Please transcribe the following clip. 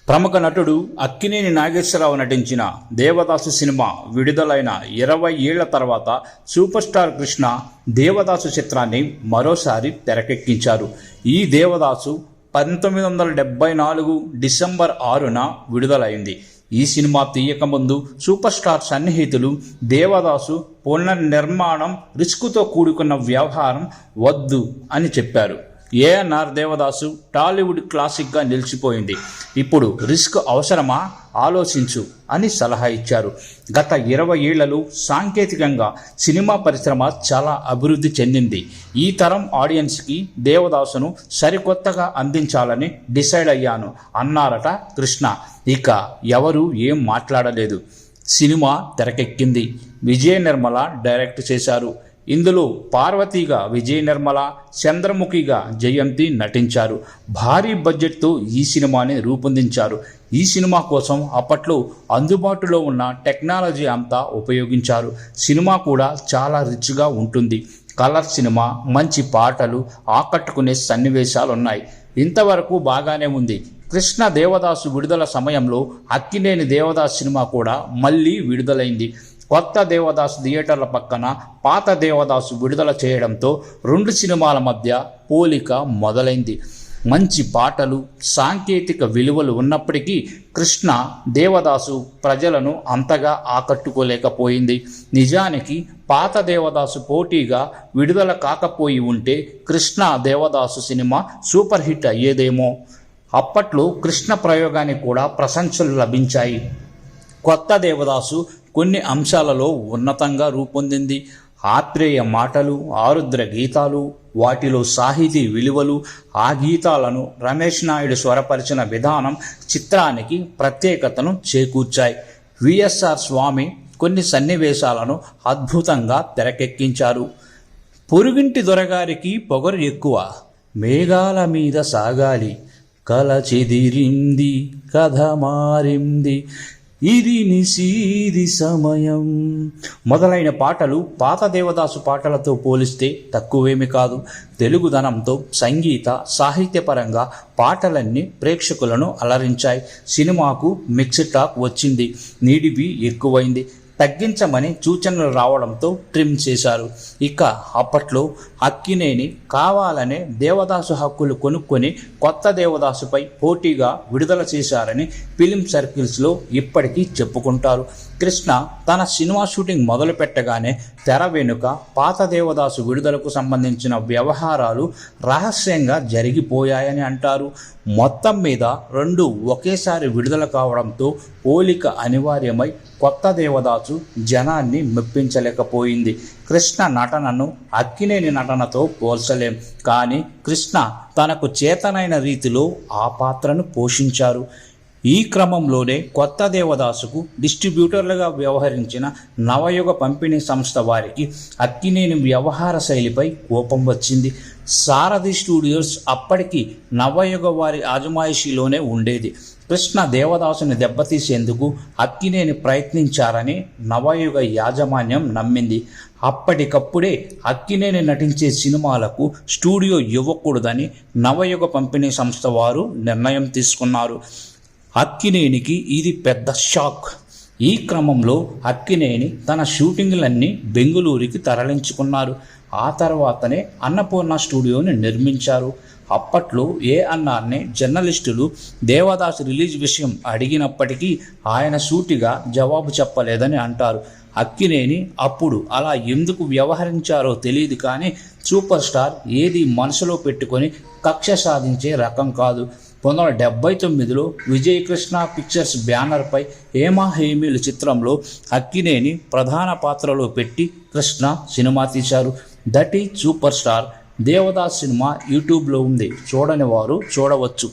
ప్రముఖ నటుడు అక్కినేని నాగేశ్వరరావు నటించిన దేవదాసు సినిమా విడుదలైన 20 ఏళ్ల తర్వాత సూపర్ స్టార్ కృష్ణ దేవదాసు చిత్రాన్ని మరోసారి తెరకెక్కించారు. ఈ దేవదాసు 1974 డిసెంబర్ 6న విడుదలైంది. ఈ సినిమా తీయకముందు సూపర్ స్టార్ సన్నిహితులు దేవదాసు పునర్నిర్మాణం రిస్కుతో కూడుకున్న వ్యవహారం వద్దు అని చెప్పారు. ఏఎన్ఆర్ దేవదాసు టాలీవుడ్ క్లాసిక్గా నిలిచిపోయింది. ఇప్పుడు రిస్క్ అవసరమా, ఆలోచించు అని సలహా ఇచ్చారు. గత 20 ఏళ్లలో సాంకేతికంగా సినిమా పరిశ్రమ చాలా అభివృద్ధి చెందింది. ఈ తరం ఆడియన్స్కి దేవదాసును సరికొత్తగా అందించాలని డిసైడ్ అయ్యాను అన్నారట కృష్ణ. ఇక ఎవరు ఏం మాట్లాడలేదు. సినిమా తెరకెక్కింది. విజయ నిర్మల డైరెక్ట్ చేశారు. ఇందులో పార్వతిగా విజయ నిర్మల, చంద్రముఖిగా జయంతి నటించారు. భారీ బడ్జెట్తో ఈ సినిమాని రూపొందించారు. ఈ సినిమా కోసం అప్పట్లో అందుబాటులో ఉన్న టెక్నాలజీ అంతా ఉపయోగించారు. సినిమా కూడా చాలా రిచ్గా ఉంటుంది. కలర్ సినిమా, మంచి పాటలు, ఆకట్టుకునే సన్నివేశాలున్నాయి. ఇంతవరకు బాగానే ఉంది. కృష్ణ దేవదాసు విడుదల సమయంలో అక్కినేని దేవదాసు సినిమా కూడా మళ్ళీ విడుదలైంది. కొత్త దేవదాసు థియేటర్ల పక్కన పాత దేవదాసు విడుదల చేయడంతో 2 సినిమాల మధ్య పోలిక మొదలైంది. మంచి పాటలు, సాంకేతిక విలువలు ఉన్నప్పటికీ కృష్ణ దేవదాసు ప్రజలను అంతగా ఆకట్టుకోలేకపోయింది. నిజానికి పాత దేవదాసు పోటీగా విడుదల కాకపోయి ఉంటే Krishna Devadasu cinema super hit అయ్యేదేమో. అప్పట్లో కృష్ణ ప్రయోగానికి కూడా ప్రశంసలు లభించాయి. కొత్త దేవదాసు కొన్ని అంశాలలో ఉన్నతంగా రూపొందింది. ఆత్రేయ మాటలు, ఆరుద్ర గీతాలు, వాటిలో సాహితీ విలువలు, ఆ గీతాలను రమేష్ నాయుడు స్వరపరిచిన విధానం చిత్రానికి ప్రత్యేకతను చేకూర్చాయి. విఎస్ఆర్ స్వామి కొన్ని సన్నివేశాలను అద్భుతంగా తెరకెక్కించారు. పొరుగింటి దొరగారికి పొగరు ఎక్కువ, మేఘాల మీద సాగాలి, కల చెదిరింది, కథ మారింది, ఇది నిశీది సమయం మొదలైన పాటలు పాత దేవదాసు పాటలతో పోలిస్తే తక్కువేమి కాదు. తెలుగుదనంతో సంగీత సాహిత్యపరంగా పాటలన్నీ ప్రేక్షకులను అలరించాయి. సినిమాకు మిక్స్డ్ టాక్ వచ్చింది. నిడివి ఎక్కువైంది. తగ్గించమని సూచనలు రావడంతో ట్రిమ్ చేశారు. ఇక అప్పట్లో అక్కినేని కావాలనే దేవదాసు హక్కులు కొనుక్కొని కొత్త దేవదాసుపై పోటీగా విడుదల చేశారని ఫిలిం సర్కిల్స్లో ఇప్పటికీ చెప్పుకుంటారు. కృష్ణ తన సినిమా షూటింగ్ మొదలు పెట్టగానే తెర వెనుక పాత దేవదాసు విడుదలకు సంబంధించిన వ్యవహారాలు రహస్యంగా జరిగిపోయాయని అంటారు. మొత్తం మీద 2 ఒకేసారి విడుదల కావడంతో పోలిక అనివార్యమై కొత్త దేవదాసు జనాన్ని మెప్పించలేకపోయింది. కృష్ణ నటనను అక్కినేని నటనతో పోల్చలేం. కానీ కృష్ణ తనకు చేతనైన రీతిలో ఆ పాత్రను పోషించారు. ఈ క్రమంలోనే కొత్త దేవదాసుకు డిస్ట్రిబ్యూటర్లుగా వ్యవహరించిన నవయుగ పంపిణీ సంస్థ వారికి అక్కినేని వ్యవహార శైలిపై కోపం వచ్చింది. సారథి స్టూడియోస్ అప్పటికి నవయుగ వారి ఆజమాయిషీలోనే ఉండేది. కృష్ణ దేవదాసుని దెబ్బతీసేందుకు అక్కినేని ప్రయత్నించారని నవయుగ యాజమాన్యం నమ్మింది. అప్పటికప్పుడే అక్కినేని నటించే సినిమాలకు స్టూడియో ఇవ్వకూడదని నవయుగ పంపిణీ సంస్థ వారు నిర్ణయం తీసుకున్నారు. అక్కినేనికి ఇది పెద్ద షాక్. ఈ క్రమంలో అక్కినేని తన షూటింగ్లన్నీ బెంగుళూరుకి తరలించుకున్నారు. ఆ తర్వాతనే అన్నపూర్ణ స్టూడియోని నిర్మించారు. అప్పట్లో ఏఎన్ఆర్ని జర్నలిస్టులు దేవదాసు రిలీజ్ విషయం అడిగినప్పటికీ ఆయన సూటిగా జవాబు చెప్పలేదని అంటారు. అక్కినేని అప్పుడు అలా ఎందుకు వ్యవహరించారో తెలియదు. కానీ సూపర్ స్టార్ ఏది మనసులో పెట్టుకొని కక్ష సాధించే రకం కాదు. 1979లో విజయకృష్ణ పిక్చర్స్ బ్యానర్పై హేమా హేమీలు చిత్రంలో అక్కినేని ప్రధాన పాత్రలో పెట్టి కృష్ణ సినిమా తీశారు. That is super star. Devdas cinema యూట్యూబ్లో ఉంది. చూడని వారు చూడవచ్చు.